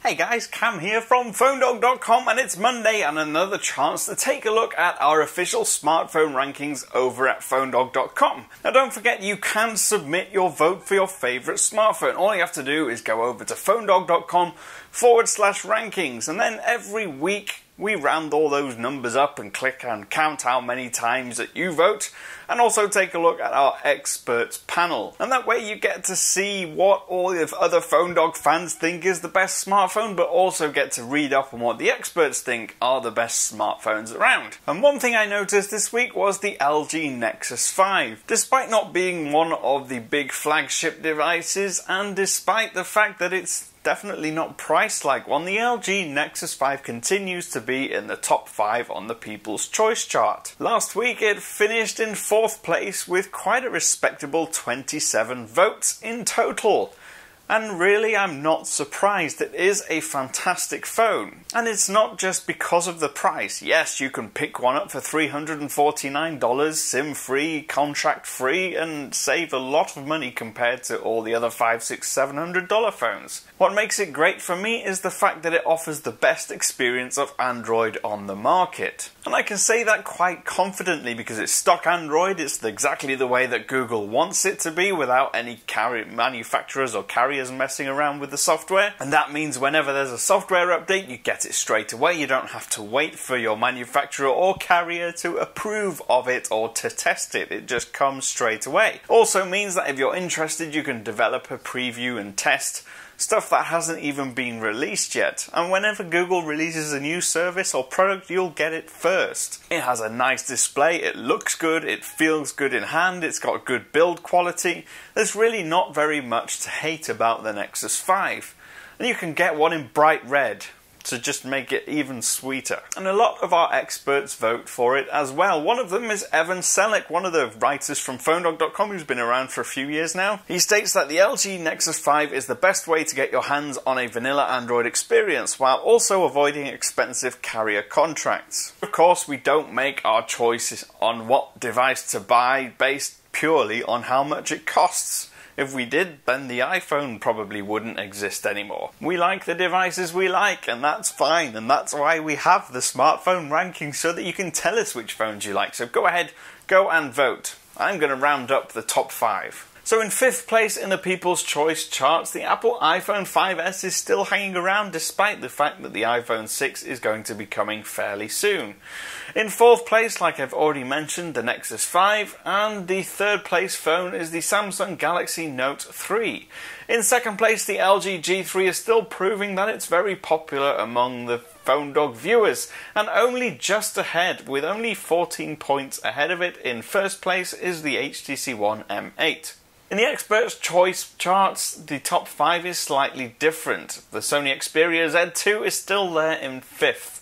Hey guys, Cam here from PhoneDog.com, and it's Monday and another chance to take a look at our official smartphone rankings over at PhoneDog.com. Now don't forget, you can submit your vote for your favourite smartphone. All you have to do is go over to PhoneDog.com/rankings, and then every week we round all those numbers up and click and count how many times that you vote, and also take a look at our experts panel. And that way you get to see what all the other PhoneDog fans think is the best smartphone, but also get to read up on what the experts think are the best smartphones around. And one thing I noticed this week was the LG Nexus 5. Despite not being one of the big flagship devices, and despite the fact that it's definitely not priced like one, the LG Nexus 5 continues to be in the top 5 on the People's Choice chart. Last week it finished in 4th place with quite a respectable 27 votes in total. And really, I'm not surprised. It is a fantastic phone. And it's not just because of the price. Yes, you can pick one up for $349, SIM-free, contract-free, and save a lot of money compared to all the other $500, $600, $700 phones. What makes it great for me is the fact that it offers the best experience of Android on the market. And I can say that quite confidently because it's stock Android. It's exactly the way that Google wants it to be, without any manufacturers or carriers messing around with the software. And that means whenever there's a software update, you get it straight away. You don't have to wait for your manufacturer or carrier to approve of it or to test it. It just comes straight away. Also means that if you're interested, you can develop a preview and test stuff that hasn't even been released yet. And whenever Google releases a new service or product, you'll get it first. It has a nice display, it looks good, it feels good in hand, it's got good build quality. There's really not very much to hate about the Nexus 5. And you can get one in bright red to just make it even sweeter. And a lot of our experts vote for it as well. One of them is Evan Selleck, one of the writers from PhoneDog.com who's been around for a few years now. He states that the LG Nexus 5 is the best way to get your hands on a vanilla Android experience while also avoiding expensive carrier contracts. Of course, we don't make our choices on what device to buy based purely on how much it costs. If we did, then the iPhone probably wouldn't exist anymore. We like the devices we like, and that's fine, and that's why we have the smartphone rankings, so that you can tell us which phones you like. So go ahead, go and vote. I'm going to round up the top 5. So in 5th place in the People's Choice charts, the Apple iPhone 5S is still hanging around despite the fact that the iPhone 6 is going to be coming fairly soon. In 4th place, like I've already mentioned, the Nexus 5, and the 3rd place phone is the Samsung Galaxy Note 3. In 2nd place, the LG G3 is still proving that it's very popular among the PhoneDog viewers, and only just ahead, with only 14 points ahead of it, in 1st place is the HTC One M8. In the Experts' Choice charts, the top 5 is slightly different. The Sony Xperia Z2 is still there in 5th.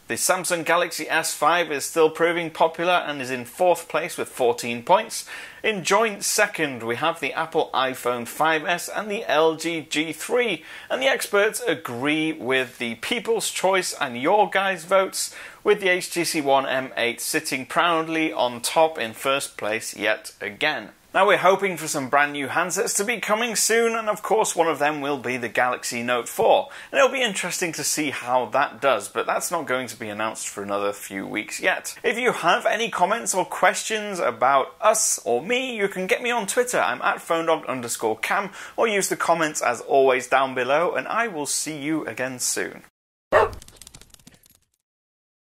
The Samsung Galaxy S5 is still proving popular and is in 4th place with 14 points. In joint 2nd, we have the Apple iPhone 5S and the LG G3. And the experts agree with the People's Choice and your guys' votes, with the HTC One M8 sitting proudly on top in 1st place yet again. Now we're hoping for some brand new handsets to be coming soon, and of course one of them will be the Galaxy Note 4. And it'll be interesting to see how that does, but that's not going to be announced for another few weeks yet. If you have any comments or questions about us or me, you can get me on Twitter. I'm at PhoneDog_Cam, or use the comments as always down below, and I will see you again soon.